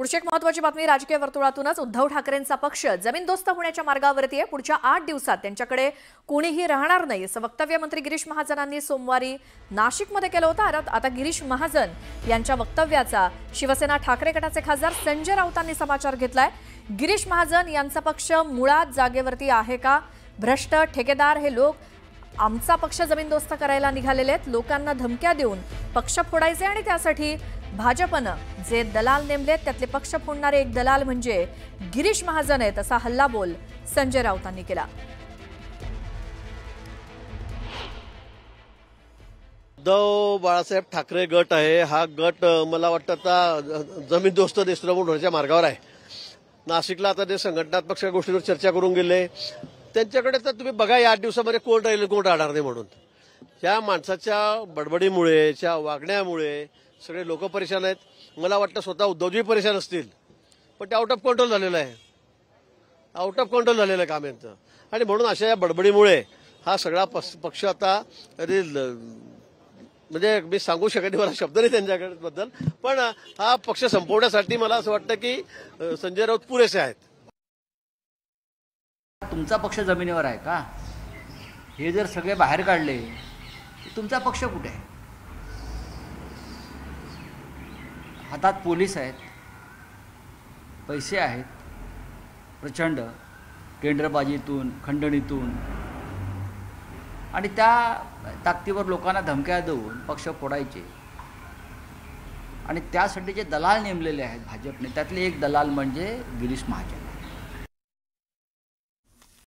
पुढची एक महत्त्वाची बातमी राजकीय वर्तुळातूनच उद्धव ठाकरेंचा पक्ष जमीनदोस्त होण्याच्या मार्गावरती आहे। पुढच्या 8 दिवसात त्यांच्याकडे कोणीही राहणार नाही असं वक्तव्य मंत्री गिरीश महाजनांनी सोमवारी नाशिकमध्ये केलं होतं। आता गिरीश महाजन यांच्या वक्तव्याचा शिवसेना ठाकरे गटाचे खासदार संजय राऊतांनी समाचार घेतलाय। गिरीश महाजन यांचा पक्ष मुळात जागेवरती आहे का? भ्रष्ट ठेकेदार हे लोक आमचा पक्ष जमीनदोस्त करायला निघालेले आहेत। लोकांना धमक्या देऊन पक्ष फोडायचे आणि त्यासाठी भाजपनं जे दलाल नेमलेत त्यातले पक्ष फोडणारे एक दलाल म्हणजे गिरीश महाजन आहेत असा हल्लाबोल संजय राऊतांनी केला। उद्धव बाळासाहेब ठाकरे गट आहे। हा गट मला वाटतं आता जमीनदोस्त देशद्रोह होण्याच्या मार्गावर आहे। नाशिकला आता ते संघटनात्मक सगळ्या गोष्टींवर चर्चा करून गेले। त्यांच्याकडे तर तुम्ही बघा या 8 दिवसामध्ये कोण राहील कोण राहणार नाही म्हणून। त्या माणसाच्या बडबडीमुळे त्या वागण्यामुळे सगळे लोक परेशान आहेत। मला वाटतं स्वतः उद्धवजी परेशान असतील, पण ते आउट ऑफ कंट्रोल झालेलं आहे। आउट ऑफ कंट्रोल झालेलं काम यांचं आणि म्हणून अशा या बडबडीमुळे हा सगळा पक्ष आता म्हणजे मी सांगू शकत नाही, मला शब्द नाही त्यांच्याबद्दल, पण हा पक्ष संपवण्यासाठी मला असं वाटतं की संजय राऊत पुरेसे आहेत। तुमचा पक्ष जमिनीवर आहे का? हे जर सगळे बाहेर काढले तुमचा पक्ष कुठे आहे? हातात पोलीस आहेत, पैसे आहेत प्रचंड, टेंडरबाजीतून खंडणीतून, आणि त्या ताकदीवर लोकांना धमक्या देऊन पक्ष फोडायचे। आणि त्यासाठी जे दलाल नेमलेले आहेत भाजपने, त्यातले एक दलाल म्हणजे गिरीश महाजन।